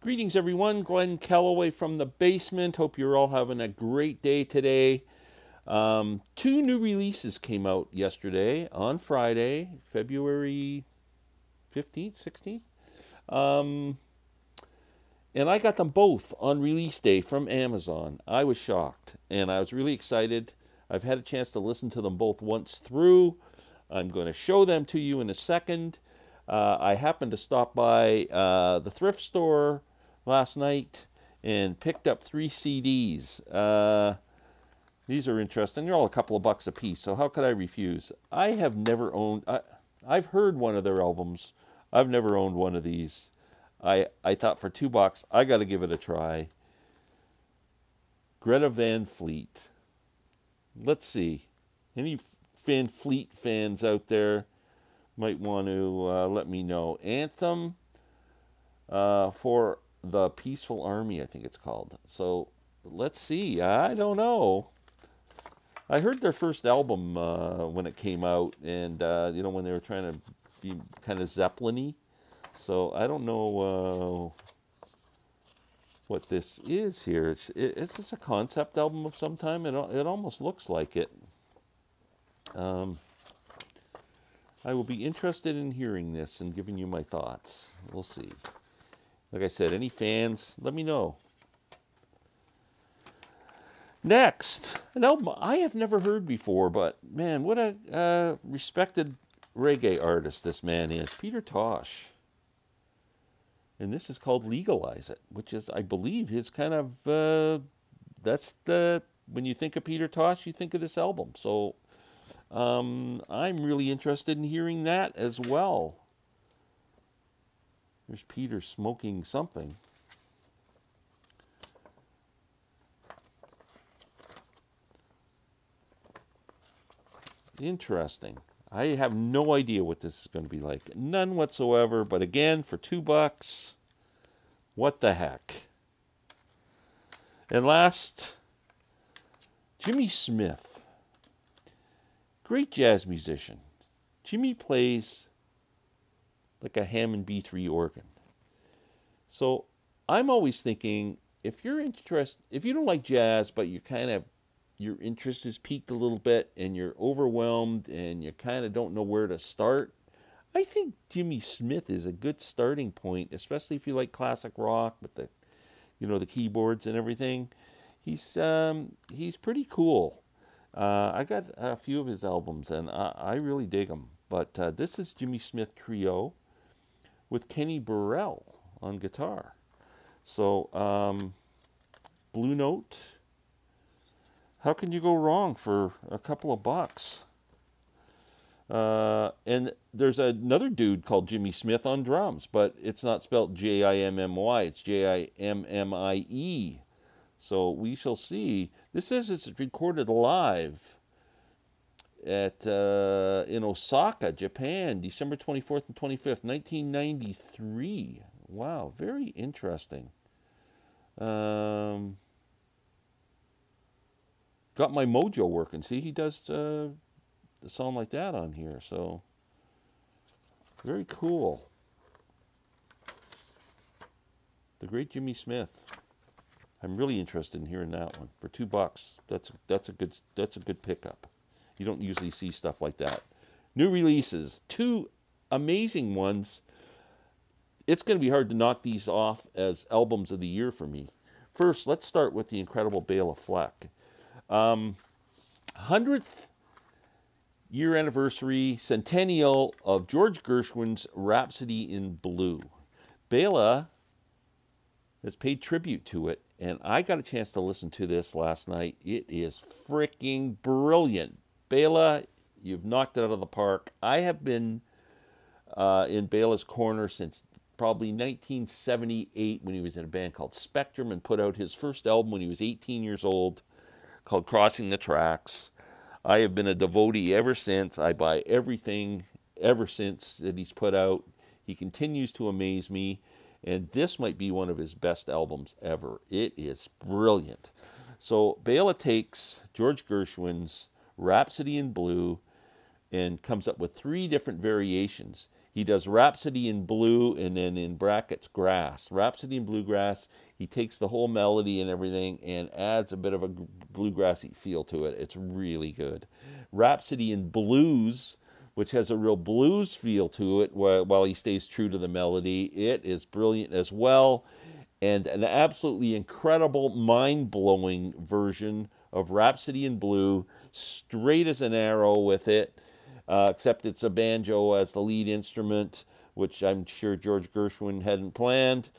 Greetings, everyone. Glenn Kellaway from the basement. Hope you're all having a great day today. Two new releases came out yesterday on Friday, February 15th, 16th. And I got them both on release day from Amazon. I was shocked, and I was really excited. I've had a chance to listen to them both once through. I'm going to show them to you in a second. I happened to stop by the thrift store last night and picked up 3 CDs. These are interesting. They're all a couple of bucks a piece, so how could I refuse? I have never owned... I've heard one of their albums. I've never owned one of these. I thought for $2, I got to give it a try. Greta Van Fleet. Let's see. Any Van Fleet fans out there might want to let me know. Anthem for the Peaceful Army, I think it's called. So let's see. I don't know. I heard their first album when it came out, and you know, when they were trying to be kind of Zeppelin-y. So I don't know what this is here. It's just a concept album of some time. It almost looks like it. I will be interested in hearing this and giving you my thoughts. We'll see. Like I said, any fans, let me know. Next, an album I have never heard before, but man, what a respected reggae artist this man is. Peter Tosh. And this is called Legalize It, which is, I believe, his kind of, that's the, when you think of Peter Tosh, you think of this album. So I'm really interested in hearing that as well. There's Peter smoking something. Interesting. I have no idea what this is going to be like. None whatsoever. But again, for $2, what the heck? And last, Jimmy Smith. Great jazz musician. Jimmy plays like a Hammond B3 organ. So I'm always thinking, if you're interested, if you don't like jazz, but you kind of, your interest is piqued a little bit and you're overwhelmed and you kind of don't know where to start, I think Jimmy Smith is a good starting point, especially if you like classic rock with the, you know, the keyboards and everything. He's pretty cool. I got a few of his albums and I really dig them. But this is Jimmy Smith Trio with Kenny Burrell on guitar. So, Blue Note. How can you go wrong for a couple of bucks? And there's another dude called Jimmy Smith on drums, but it's not spelled J-I-M-M-Y. It's J-I-M-M-I-E. So we shall see. This says it's recorded live at in Osaka, Japan, December 24th and 25th, 1993. Wow, very interesting. Got my mojo working. See, he does a song like that on here, so very cool. The great Jimmy Smith. I'm really interested in hearing that one for $2. That's a good pickup. You don't usually see stuff like that. New releases, 2 amazing ones. It's going to be hard to knock these off as albums of the year for me. First, let's start with the incredible Bela Fleck. 100th year anniversary, centennial of George Gershwin's Rhapsody in Blue. Bela has paid tribute to it, and I got a chance to listen to this last night. It is freaking brilliant. Bela, you've knocked it out of the park. I have been in Bela's corner since probably 1978 when he was in a band called Spectrum and put out his first album when he was 18 years old called Crossing the Tracks. I have been a devotee ever since. I buy everything ever since that he's put out. He continues to amaze me, and this might be one of his best albums ever. It is brilliant. So Bela takes George Gershwin's Rhapsody in Blue and comes up with 3 different variations. He does Rhapsody in Blue and then in brackets Grass. Rhapsody in Bluegrass, he takes the whole melody and everything and adds a bit of a bluegrassy feel to it. It's really good. Rhapsody in Blues, which has a real blues feel to it while he stays true to the melody. It is brilliant as well. And an absolutely incredible, mind-blowing version of Rhapsody in Blue, straight as an arrow with it, except it's a banjo as the lead instrument, which I'm sure George Gershwin hadn't planned,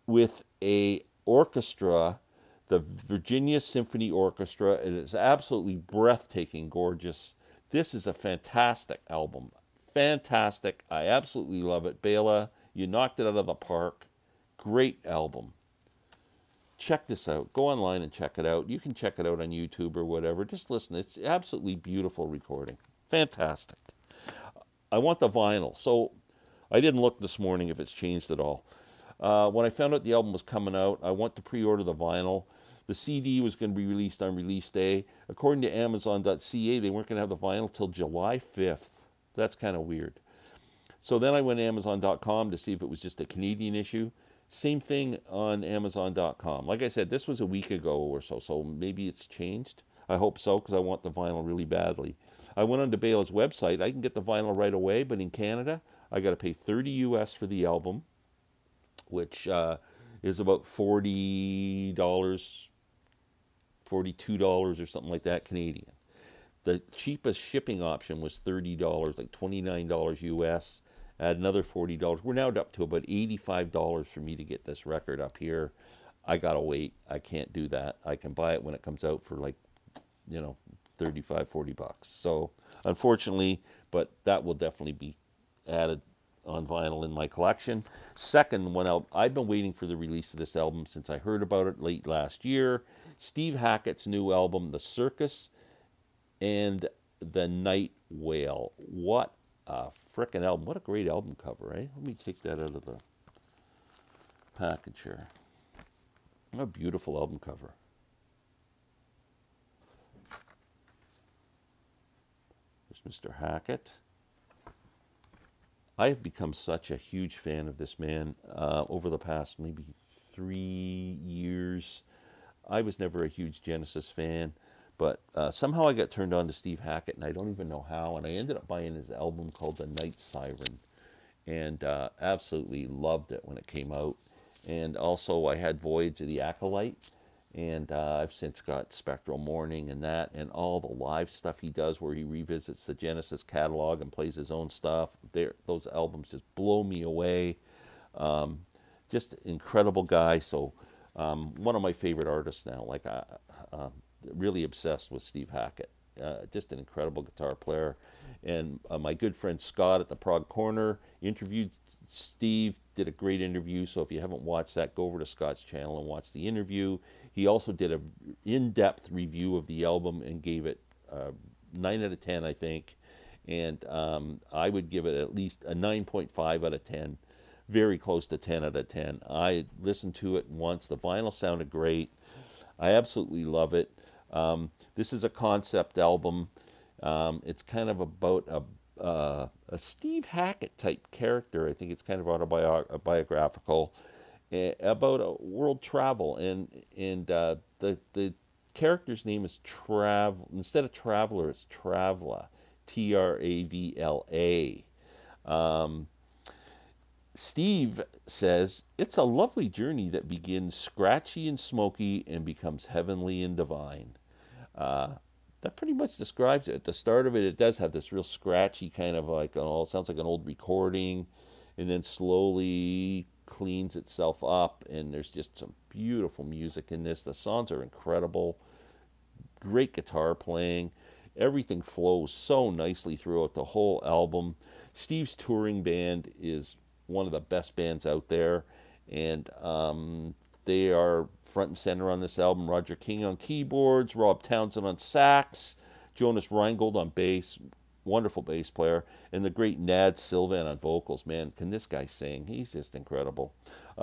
with a orchestra, the Virginia Symphony Orchestra. It is absolutely breathtaking, gorgeous. This is a fantastic album. Fantastic. I absolutely love it. Bela, you knocked it out of the park. Great album. Check this out. Go online and check it out. You can check it out on YouTube or whatever. Just listen. It's absolutely beautiful recording. Fantastic. I want the vinyl. So I didn't look this morning if it's changed at all. When I found out the album was coming out, I went to pre-order the vinyl. The CD was going to be released on release day. According to Amazon.ca, they weren't going to have the vinyl till July 5th. That's kind of weird. So then I went to Amazon.com to see if it was just a Canadian issue. Same thing on Amazon.com. Like I said, this was a week ago or so, so maybe it's changed. I hope so, because I want the vinyl really badly. I went onto Bela's website. I can get the vinyl right away, but in Canada, I got to pay $30 US for the album, which is about $40, $42 or something like that Canadian. The cheapest shipping option was $30, like $29 US. Add another $40. We're now up to about $85 for me to get this record up here. I gotta wait. I can't do that. I can buy it when it comes out for like, you know, 35, 40 bucks. So unfortunately, but that will definitely be added on vinyl in my collection. Second one out, I've been waiting for the release of this album since I heard about it late last year. Steve Hackett's new album, The Circus and The Nightwhale. What a frickin' album. What a great album cover, eh? Let me take that out of the package here. What a beautiful album cover. There's Mr. Hackett. I have become such a huge fan of this man over the past maybe 3 years. I was never a huge Genesis fan, but somehow I got turned on to Steve Hackett, and I don't even know how, and I ended up buying his album called The Night Siren, and absolutely loved it when it came out. And also I had Voyage of the Acolyte, and I've since got Spectral Morning and that, and all the live stuff he does where he revisits the Genesis catalog and plays his own stuff. Those albums just blow me away. Just incredible guy. So one of my favorite artists now. Like really obsessed with Steve Hackett. Just an incredible guitar player. And my good friend Scott at the Prog Corner interviewed Steve, did a great interview. So if you haven't watched that, go over to Scott's channel and watch the interview. He also did an in-depth review of the album and gave it 9 out of 10, I think. And I would give it at least a 9.5 out of 10. Very close to 10 out of 10. I listened to it once. The vinyl sounded great. I absolutely love it. This is a concept album. It's kind of about a Steve Hackett type character. I think it's kind of autobiographical about world travel, and the character's name is instead of Traveler, it's Travla, Travla. Steve says, it's a lovely journey that begins scratchy and smoky and becomes heavenly and divine. That pretty much describes it. At the start of it, it does have this real scratchy kind of like, it sounds like an old recording, and then slowly cleans itself up, and there's just some beautiful music in this. The songs are incredible. Great guitar playing. Everything flows so nicely throughout the whole album. Steve's touring band is one of the best bands out there, and they are front and center on this album. Roger King on keyboards, Rob Townsend on sax, Jonas Reingold on bass, wonderful bass player, and the great Nad Sylvan on vocals. Man, can this guy sing? He's just incredible.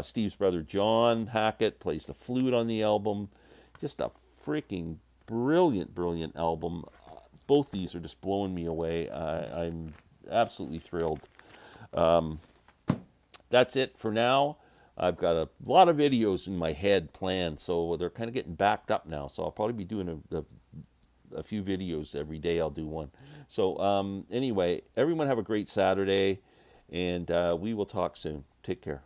Steve's brother John Hackett plays the flute on the album. Just a freaking brilliant, brilliant album. Both these are just blowing me away. I'm absolutely thrilled. That's it for now. I've got a lot of videos in my head planned, so they're kind of getting backed up now. So I'll probably be doing a few videos every day. I'll do one. So anyway, everyone have a great Saturday, and we will talk soon. Take care.